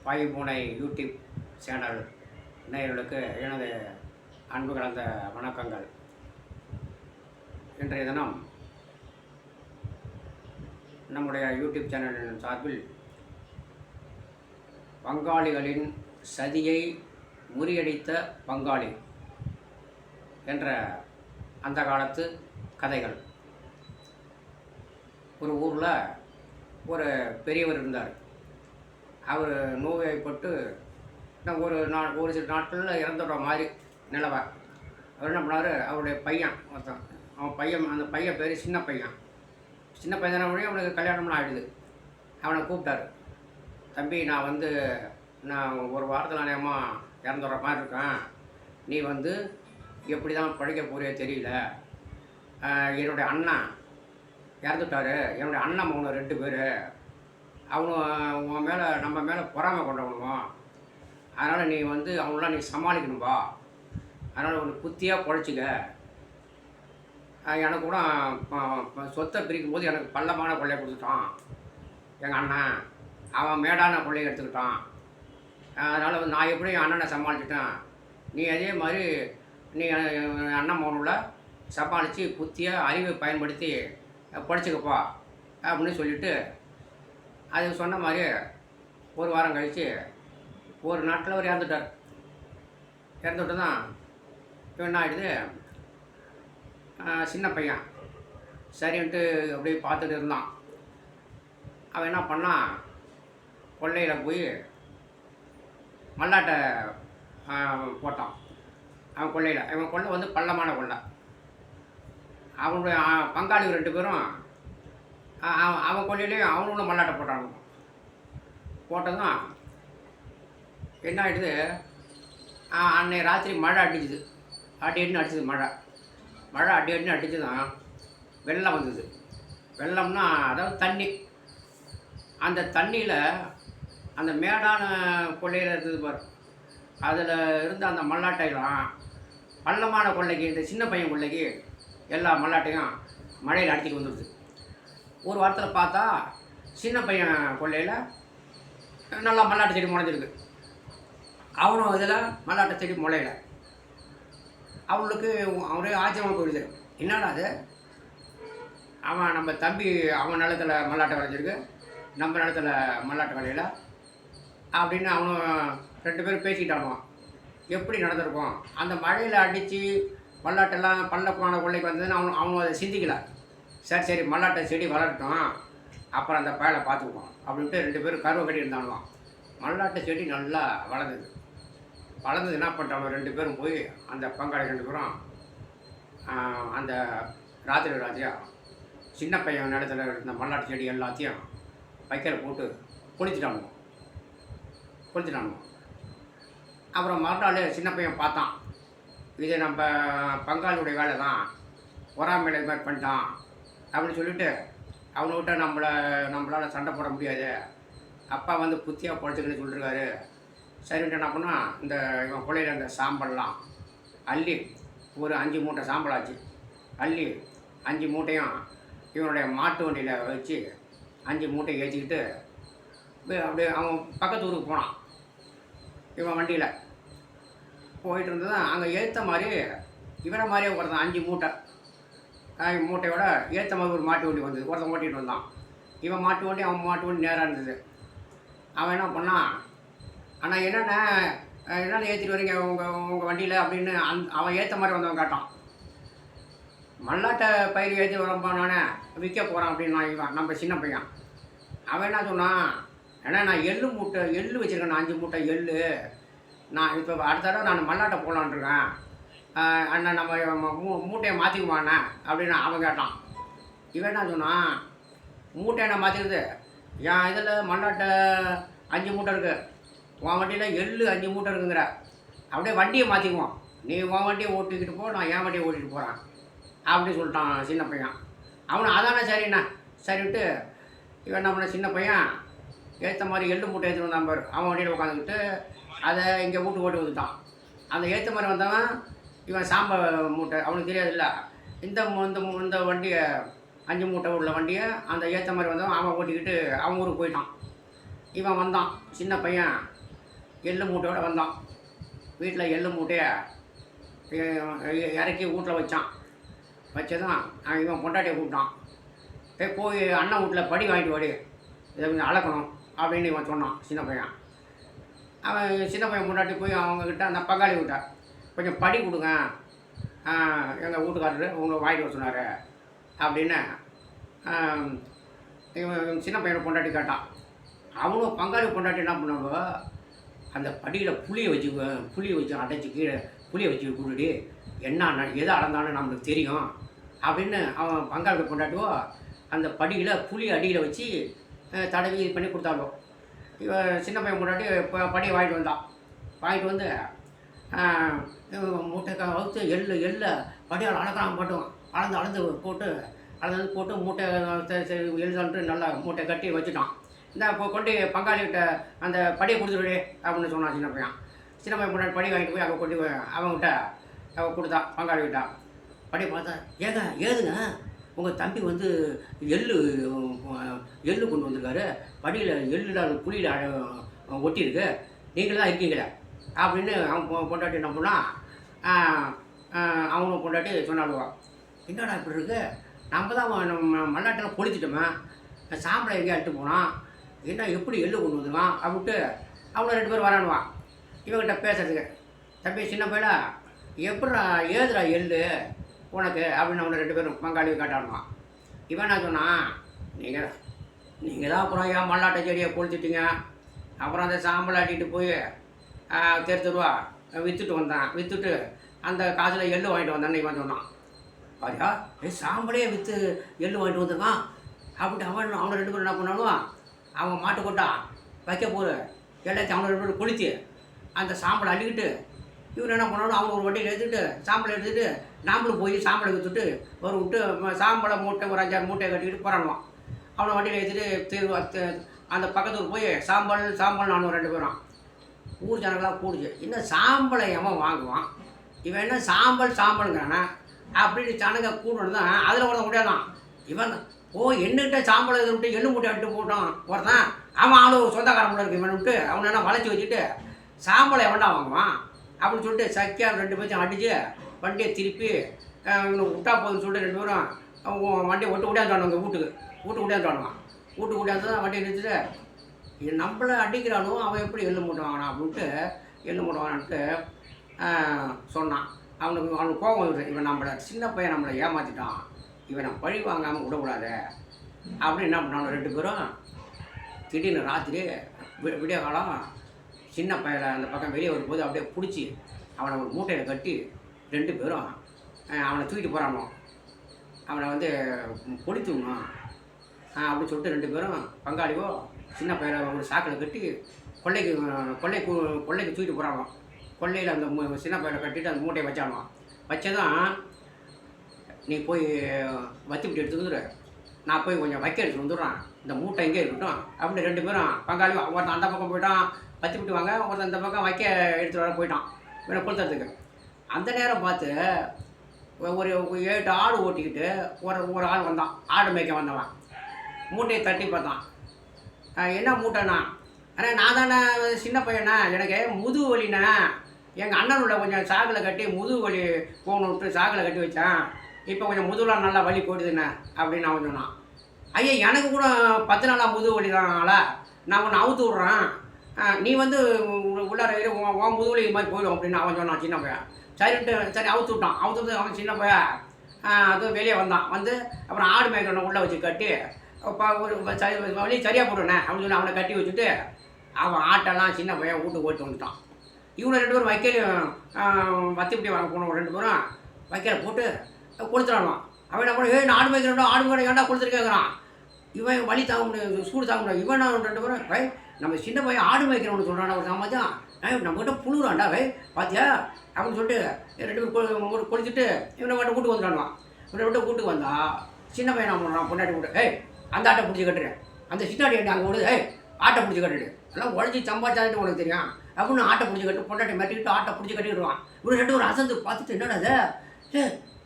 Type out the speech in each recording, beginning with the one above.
பாய்பூனை YouTube channel நேயர்களுக்கு எனது அன்பு கலந்த வணக்கங்கள். இன்றைய தினம் நம்முடைய யூடியூப் சேனலின் சார்பில் பங்காளிகளின் சதியை முறியடித்த பங்காளி என்ற அந்த காலத்து கதைகள். ஒரு ஊரில் ஒரு பெரியவர் இருந்தார். அவர் நோய்வாய்ப்பட்டு ஒரு சில நாட்களில் இறந்துடுற மாதிரி நிலவை. அவர் என்ன பண்ணார், அவருடைய பையன் ஒருத்தன், அந்த பையன் பேர் சின்ன பையன் தானே முடியும், அவனுக்கு கல்யாணம்லாம் ஆகிடுது. அவனை கூப்பிட்டாரு. தம்பி, நான் ஒரு வாரத்தில் நேரமாக இறந்துடுற மாதிரி இருக்கேன். நீ எப்படி தான் பழைக்க போறியோ தெரியல. என்னுடைய அண்ணன் இறந்துட்டார். என்னுடைய அண்ணன் அவனு 2 பேர். அவனும் நம்ம மேலே பொறாமை கொண்டவனும். அதனால் நீ அவனெலாம் நீ சமாளிக்கணும்பா. அதனால் உனக்கு புத்தியாக பொழைச்சிக்க. எனக்கு கூட சொத்தை பிரிக்கும் போது எனக்கு பள்ளமான கொள்ளையை கொடுத்துட்டான் எங்கள் அண்ணன். அவன் மேடான கொள்ளையை எடுத்துக்கிட்டான். அதனால் நான் எப்படி என் அண்ணனை சமாளிச்சிட்டேன், நீ அதே மாதிரி நீ அண்ணன் மகனில் சமாளித்து புத்தியாக அறிவை பயன்படுத்தி படிச்சுக்கப்பா அப்படின்னு சொல்லிவிட்டு, அது சொன்ன மாதிரி ஒரு வாரம் கழித்து ஒரு நாட்டில் அவர் இறந்துட்டார். இறந்துட்டு தான் இப்போ என்ன ஆகிடுது, சின்ன பையன் சரின்ட்டு அப்படியே பார்த்துட்டு இருந்தான். அவன் என்ன பண்ணான், கொள்ளையில் போய் மல்லாட்டை போட்டான். அவன் கொள்ளையில், இவன் கொள்ளை பள்ளமான கொள்ளை. அவனுடைய பங்காளி 2 பேரும் அவன் கொள்ளையிலையும் அவனும் மல்லாட்டை போட்டானுங்க. போட்டதும் என்ன ஆகிடுது, அன்னைக்கு ராத்திரி மழை அடிச்சுது. அடின்னு அடிச்சுது மழை அடின்னு அடிச்சு தான் வெள்ளம் வந்தது. வெள்ளம்னா அதாவது தண்ணி. அந்த தண்ணியில் அந்த மேடான கொள்ளையில் இருந்தது பாரு, அதில் இருந்த அந்த மல்லாட்டையெல்லாம் பள்ளமான கொள்ளைக்கு, இந்த சின்ன பையன் கொள்ளைக்கு எல்லா மல்லாட்டையும் மழையில் அடிச்சிட்டு வந்துடுது. ஒரு வாரத்தில் பார்த்தா சின்ன பையன் கொள்ளையில் நல்லா மல்லாட்டை செடி முளைஞ்சிருக்கு. அவனும் இதில் மல்லாட்டை செடி முளையில. அவனுக்கு அவரே ஆச்சரியமாக போயிடுது. என்னடா அது, அவன் நம்ம தம்பி அவன் நிலத்தில் மல்லாட்டை விளைஞ்சிருக்கு, நம்ம நிலத்தில் மல்லாட்டை விளையில அப்படின்னு அவனும் 2 பேரும் பேசிக்கிட்டானுவான். எப்படி நடந்திருக்கும், அந்த மழையில் அடித்து மல்லாட்டெல்லாம் பள்ளமான கொள்ளைக்கு வந்ததுன்னு அவனும் அதை சிந்திக்கல. சரி மல்லாட்டை செடி வளரட்டும், அப்புறம் அந்த பயலை பார்த்துக்குவோம் அப்படின்ட்டு 2 பேரும் கருவை கட்டி இருந்தானுவான். மல்லாட்டை செடி நல்லா வளர்ந்தது. என்ன பண்ணிட்டாங்க, 2 பேரும் போய் அந்த பங்காளி 2 பேரும் அந்த ராத்திரியா சின்ன பையன் நிலத்தில் இருந்த மல்லாட்டை செடி எல்லாத்தையும் வைக்கல போட்டு குளிச்சுட்டானுவோம். அப்புறம் மறுநாள் சின்ன பையன் பார்த்தான், இது நம்ம பங்காளியுடைய வேலை தான், பொறாமையில இது மாதிரி பண்ணிட்டான் அப்படின்னு சொல்லிட்டு அவனுக்கிட்ட நம்மளால் சண்டை போட முடியாது, அப்பா புத்தியாக பொழைச்சிக்கணும்னு சொல்லியிருக்காரு. சரின்ட்டு என்ன பண்ணால், இவன் கொள்ளையில் அந்த சாம்பல்லாம் அள்ளி ஒரு 5 மூட்டை சாம்பல் ஆச்சு. அள்ளி 5 மூட்டையும் இவனுடைய மாட்டு வண்டியில் வச்சு 5 மூட்டையை ஏற்றிக்கிட்டு அப்படியே அவன் பக்கத்து ஊருக்கு போனான். இவன் வண்டியில் போயிட்டு இருந்தது. அங்கே ஏற்ற மாதிரி இவனை மாதிரியே ஒருத்தன் 5 மூட்டையோட ஏற்ற மாதிரி ஒரு மாட்டு வண்டி வந்தது. ஒருத்தன் ஓட்டிகிட்டு வந்தான். இவன் மாட்டு வண்டி அவன் மாட்டு வண்டி நேராக இருந்தது. அவன் என்ன பண்ணான், ஆனால் என்னென்ன ஏற்றிட்டு வரீங்க உங்கள் வண்டியில் அப்படின்னு அவன் ஏற்ற மாதிரி வந்தவன் கேட்டான். மல்லாட்டை பயிர் ஏற்றி வரப்போ நானே விற்க போகிறான் அப்படின்னு இவன் நம்ம சின்ன பையன். அவன் என்ன சொன்னான், ஏன்னா நான் எள்ளு வச்சுருக்கேன், 5 மூட்டை எள்ளு. நான் இப்போ அடுத்த தடவை நான் மல்லாட்டை போகலான்ட்ருக்கேன், அண்ணா நம்ம மூட்டையை மாற்றிக்குவாண்ணே அப்படின்னு அவன் கேட்டான். இவன் என்ன சொன்னான், மூட்டை என்ன மாற்றிடுது, என் இதில் மல்லாட்டை 5 மூட்டை இருக்குது, உன் வண்டியில் எள்ளு 5 மூட்டை இருக்குங்கிற, அப்படியே வண்டியை மாற்றிக்குவோம், நீ உன் வண்டியை ஓட்டிக்கிட்டு போ, நான் என் வண்டியை ஓட்டிகிட்டு போகிறேன் அப்படின்னு சொல்லிட்டான் சின்ன பையன். அவனை அதானே சரிண்ணா சரின்ட்டு இவன் என்ன பண்ண, சின்ன பையன் ஏற்ற மாதிரி எள்ளு மூட்டை ஏற்றிட்டு வந்தான் பாரு, அவன் வண்டியில் உட்காந்துக்கிட்டு அதை இங்கே ஓட்டி வந்துட்டான். அந்த ஏற்ற மாதிரி வந்தவன் இவன் சாம்பல் மூட்டை, அவனுக்கு தெரியாதுல்ல, இந்த வண்டியை 5 மூட்டை உள்ள வண்டியை அந்த ஏற்ற மாதிரி வந்தவன் அவன் ஓட்டிக்கிட்டு அவன் ஊருக்கு போயிட்டான். இவன் வந்தான், சின்ன பையன் எள்ளு மூட்டையோடு வந்தான். வீட்டில் எள்ளு மூட்டையை இறக்கி வீட்டில் வச்சான். வச்சதும் இவன் பொண்டாட்டியை கூப்பிட்டான். போய் அண்ணன் வீட்டில் படி வாங்கிட்டு வாடி, இதை கொஞ்சம் அளக்கணும் அப்படின்னு இவன் சொன்னான் சின்ன பையன். அவன் சின்ன பையன் பொண்டாட்டி போய் அவங்கக்கிட்ட அந்த பங்காளி விட்ட கொஞ்சம் படி கொடுங்க, எங்கள் வீட்டுக்காரரு உங்களை வாங்கிட்டு வர சொன்னார் அப்படின்னு இவன் சின்ன பையனை பொண்டாட்டி கேட்டான். அவனும் பங்காளி பொண்டாட்டி என்ன பண்ணாங்க, அந்த படியில் புளியை வச்சு அடைச்சி கீழே புளியை வச்சு கொடுடி, என்ன எதை அளந்தாலும் நம்மளுக்கு தெரியும் அப்படின்னு அவன் பங்காளி பொண்டாட்டியோ அந்த படியில் புளி அடியில் வச்சு தடவி இது பண்ணி கொடுத்தாலும். இவன் சின்ன பையன் பொண்டாட்டி படியை வாங்கிட்டு வந்தான். வாங்கிட்டு வந்து மூட்டை வகுத்து எள்ளை படியால் அளக்கலாம் போட்டோம். அளந்து போட்டு மூட்டை எழுதான்ட்டு நல்லா மூட்டை கட்டி வச்சுட்டான். இந்த கொண்டு பங்காளிகிட்ட அந்த படியை கொடுத்துருடே அப்படின்னு சொன்னான் சின்ன பையன். சின்ன பையன் முன்னாடி படி வாங்கிட்டு போய் கொண்டு அவங்ககிட்ட கொடுத்தான் பங்காளிகிட்ட. படி பார்த்தா, ஏதுங்க உங்கள் தம்பி வந்து எள்ளு கொண்டு வந்திருக்காரு, படியில் எள்ளில் புளியில் ஒட்டியிருக்கு, நீங்கள் தான் இருக்கீங்களே அப்படின்னு அவன் பொண்டாட்டி என்ன பண்ணால் அவனும் பொண்டாட்டி சொன்னாலுவான். என்னடா இப்படி இருக்கு, நம்ம தான் மல்லாட்டெல்லாம் பொழிச்சிட்டோமே, சாம்பலை எங்கேயா எடுத்து போனான், என்ன எப்படி எள்ளு கொண்டு வந்துருவான் அப்படின்ட்டு அவனை 2 பேர் வரானுவான் இவங்கிட்ட பேசுறதுக்கு. தம்பி சின்ன பையல எப்படா ஏதுடா எள்ளு உனக்கு அப்படின்னு அவனை 2 பேரும் பங்காளி காட்டானுவான். இவன் என்ன சொன்னான், நீங்கள் தான் அப்புறம் ஏன் மல்லாட்டை செடியை கொளுத்திட்டீங்க, அப்புறம் அந்த சாம்பல் ஆட்டிகிட்டு போய் தெருத்துருவா விற்றுட்டு வந்தான், விற்றுட்டு அந்த காசில் எள்ளு வாங்கிட்டு வந்தான்னு இவன் சொன்னான். பாரியா சாம்பலே விற்று எள்ளு வாங்கிட்டு வந்துருக்கான் அப்படின்ட்டு அவனை 2 பேரும் என்ன பண்ணாலும் அவன் மாட்டு கொட்டா வைக்க போகிற எல்லாத்தையும் அவனை 2 பேரும் கொளுத்தி அந்த சாம்பலை அள்ளிக்கிட்டு இவன் என்ன பண்ணாலும் அவங்க ஒரு வண்டியில் எடுத்துகிட்டு சாம்பலை எடுத்துகிட்டு நாமளும் போய் சாம்பலை விற்றுட்டு ஒரு விட்டு சாம்பலை மூட்டை ஒரு 5-6 மூட்டையை கட்டிக்கிட்டு போகிறானுவான். அவனை வண்டியில் எடுத்துகிட்டு அந்த பக்கத்துக்கு போய் சாம்பல் நானும் 2 பேரும் ஊர் ஜனங்களாக கூடுச்சு. இன்னும் சாம்பலை அவன் வாங்குவான், இவன் என்ன சாம்பலுங்கிறானே அப்படின்னு ஜனங்க கூடணும் தான். அதில் ஒருத்தன் முடியாதான், இவன் என்னகிட்ட சாம்பலை இதை விட்டு எள்ளு மூட்டை விட்டு போட்டான் ஒருத்தன், அவன் ஆளு சொந்தக்காரன் கூட இருக்கு இவன் விட்டு அவனை என்ன வளைச்சி வச்சுட்டு சாம்பலை எவன்டா வாங்குவான் அப்படின்னு சொல்லிட்டு சக்கியாக 2 பேர்த்தையும் அடித்து வண்டியை திருப்பி இவனை விட்டா போதுன்னு சொல்லிட்டு 2 பேரும் வண்டியை ஒட்டு கூட்டியாந்துவானுங்க வீட்டுக்கு கூட்டியாந்துவானுவான். வீட்டுக்கு கூட்டியாந்து தான் வண்டியை நிறுத்திட்டு நம்மளை அடிக்கிறானோ அவன் எப்படி எள்ளு மூட்டை வாங்கினான் அப்படின்ட்டு எள்ளு மூட்டை வாங்கினான்ட்டு சொன்னான். அவனுக்கு கோபம் வருது, இவன் நம்மளை சின்ன பையன் நம்மளை ஏமாற்றிட்டான், இவனை பழி வாங்காமல் விடக்கூடாது அப்படின்னு என்ன பண்ணானோ 2 பேரும் திடீர்னு ராத்திரி விடிய காலம் சின்ன பையனை அந்த பக்கம் வெளியே வரும்போது அப்படியே பிடிச்சி அவனை ஒரு மூட்டையில் கட்டி 2 பேரும் அவனை தூக்கிட்டு போகிறானோ, அவனை வந்து பொடித்துடணும் அப்படின்னு சொல்லிட்டு 2 பேரும் பங்காளியோ சின்ன பையனை ஒரு சாக்கில் கட்டி கொள்ளைக்கு தூக்கிட்டு போகிறானோ. கொள்ளையில் அந்த சின்ன பையனை கட்டிட்டு அந்த மூட்டையை வச்சானுவான். வச்சதான் நீ போய் வத்திப்பிட்டு எடுத்துக்கிற, நான் போய் கொஞ்சம் வைக்க எடுத்துகிட்டு வந்துடுறான், இந்த மூட்டை எங்கே இருக்கட்டும் அப்படின்னு 2 பேரும் பங்காளி ஒருத்தன் அந்த பக்கம் போயிட்டான் வத்திப்பிட்டு வாங்க, ஒருத்தன் இந்த பக்கம் வைக்க எடுத்துகிட்டு வர போயிட்டான் இவனை கொளுத்துறதுக்கு. அந்த நேரம் பார்த்து ஒரு 7 ஆடு ஓட்டிக்கிட்டு ஒரு ஆள் வந்தான், ஆடு மேய்க்க வந்தவன். மூட்டையை தட்டி பார்த்தான். என்ன மூட்டைண்ணா? ஆனால் நான் தானே சின்ன பையனா, எனக்கு முதுகு வலிண்ணா, எங்கள் அண்ணனோட கொஞ்சம் சாகில் கட்டி முதுகு வலி போகணும் விட்டு சாகில் கட்டி வச்சேன், இப்போ கொஞ்சம் முதுகுலாம் நல்லா வலி போயிடுதுண்ணே அப்படின்னு அவன் சொன்னான். ஐயா எனக்கு கூட 10 நாளாக முதுகு வலி தானால நான் ஒன்று அவுத்து விட்றேன், நீ வந்து உள்ளார உன் முதுகு வலி இது மாதிரி போயிடும் அப்படின்னு அவன் சொன்னான் சின்ன பையன். சரி அவுத்து விட்டான். அவுத்து அவன் சின்ன பையன் அதுவும் வெளியே வந்தான். வந்து அப்புறம் ஆடு மேய்க்கிறவனை உள்ளே வச்சு கட்டி ஒரு வழி சரியாக போடுவேண்ணே அப்படின்னு சொல்லி அவனை கட்டி வச்சுட்டு அவன் ஆட்டெல்லாம் சின்ன பையன் வீட்டுக்கு போயிட்டு வந்துட்டான். இவனை 2 பேரும் வைக்கலையும் வத்திப்பிட்டி வாங்க போனோம். 2 பேரும் வைக்கல போட்டு கொடுத்துறானுவான். அவன் என்ன பண்ண, நான் ஆடு மேய்க்கிறோம், ஆடு மேய்க்க ஏன்டா கொடுத்துருக்கேங்கிறான். இவன் வலி தாங்க முடியாது, சூடு தாங்க முடியாது. இவன் 2 பேரும் நம்ம சின்ன பையன் ஆடு மேய்க்கிறவனு சொல்கிறான் ஒரு சமாச்சான், நம்மகிட்ட புழுறான்டா பார்த்தியா அப்படின்னு சொல்லிட்டு 2 பேரும் கொடுத்துட்டு இவனை மட்டும் வீட்டுக்கு வந்துடானுவான். இவனை விட்டு வீட்டுக்கு வந்தா சின்ன பையன் நான் பண்ணுறான், பொண்டாட்டி விட்டு அந்த ஆட்டை பிடிச்சி கட்டுறேன், அந்த சின்னாடி அங்கே ஓடுது, ஆட்டை பிடிச்சி கட்டுடு, எல்லாம் உடஞ்சி சம்பாச்சாட்டு உனக்கு தெரியும் அப்படின்னு ஆட்டை பிடிச்சி கட்டு பொண்டாட்டி மாட்டிக்கிட்டு ஆட்டை பிடிச்சி கட்டிடுவான். இவரு 2 பேரும் அசந்து பார்த்துட்டு என்னடா அது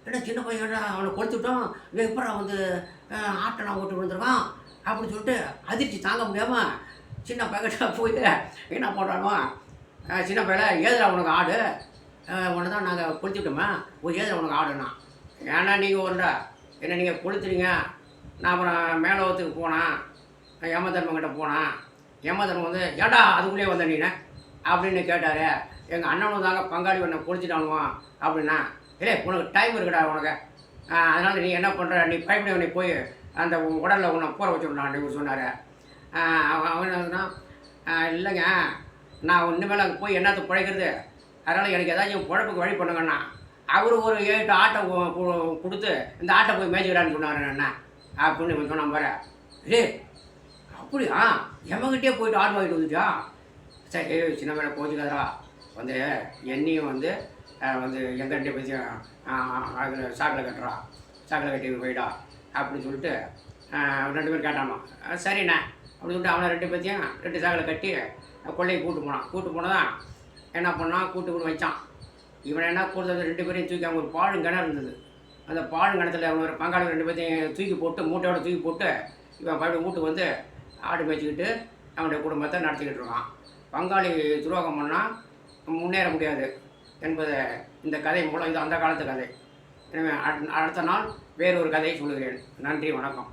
என்ன சின்ன பையன் அவனை கொடுத்துட்டோம், இவன் எப்படா வந்து ஆட்டெல்லாம் ஓட்டு விழுந்துருக்கான் அப்படின்னு சொல்லிட்டு அதிர்ச்சி தாங்க முடியாமல் சின்ன பையன்கிட்ட போய் என்ன பண்ணுறானோ, சின்ன பையன் ஏதுடா உனக்கு ஆடு, உன்னை தான் நாங்கள் கொளுத்திட்டோமே, ஏதுடா உனக்கு ஆடுனா, ஏன்னா நீங்கள் ஒன்றா என்ன நீங்கள் கொளுத்துறீங்க. நான் அப்புறம் மேலோகத்துக்கு போனேன், யமதர்மங்கிட்ட போனேன். யமதர்மம் வந்து ஏடா அதுக்குள்ளேயே வந்த நீனே அப்படின்னு கேட்டார். எங்கள் அண்ணனும் தாங்க பங்காளி உன்னை கொளுத்திட்டானுவான் அப்படின்னா, இல்லை உனக்கு டைம் இருக்குடா உனக்கு, அதனால் நீ என்ன பண்ணுற, நீ பயப்பட நீ போய் அந்த உடலில் உன்னை போற வச்சுடலாம் அப்படின்னு சொன்னார். அவன் என்ன, இல்லைங்க நான் இனிமேல் அங்கே போய் என்னத்தை பிழைக்கிறது, அதனால் எனக்கு ஏதாச்சும் பிழைப்புக்கு வழி பண்ணுங்கண்ணா. அவர் ஒரு 7 ஆட்டை கொடுத்து இந்த ஆட்டை போய் மேய்ச்சிக்கிறான்னு சொன்னார் என்ன அப்படின்னு சொன்ன பாரு. டே அப்படியா, எம்மகிட்டே போயிட்டு ஆடு வாங்கிட்டு வந்துச்சா, சரி சின்ன மேலே போச்சுக்காதரா, வந்து என்னையும் வந்து எங்கிட்ட பற்றியும் அதில் சாக்கில் கட்டுறா, சாக்கில் கட்டி போயிடா அப்படின்னு சொல்லிட்டு 2 பேர் கேட்டானோ. சரிண்ணே அப்படின்னு சொல்லிட்டு அவனை 2 பேர்த்தையும் 2 சாக்கில் கட்டி கொள்ளையை கூட்டு போனதான் என்ன பண்ணான், கூட்டு வச்சான். இவனை என்ன கொடுத்தது, 2 பேரையும் தூக்கி அவங்க ஒரு பாழுங்கிணறு இருந்தது, அந்த பாழுங்கிணத்துல அவங்க ஒரு பங்காளி 2 பேர்த்தையும் தூக்கி போட்டு மூட்டையோட தூக்கி போட்டு இவன் மறுபடியும் வீட்டுக்கு வந்து ஆடு மேய்ச்சிக்கிட்டு அவனுடைய குடும்பத்தை நடத்திக்கிட்டு இருக்கான். பங்காளி துரோகம் பண்ணால் முன்னேற முடியாது என்பதை இந்த கதை மூலம், இது அந்த காலத்து கதை. எனவே அடுத்த நாள் வேறு ஒரு கதையை சொல்லுகிறேன். நன்றி, வணக்கம்.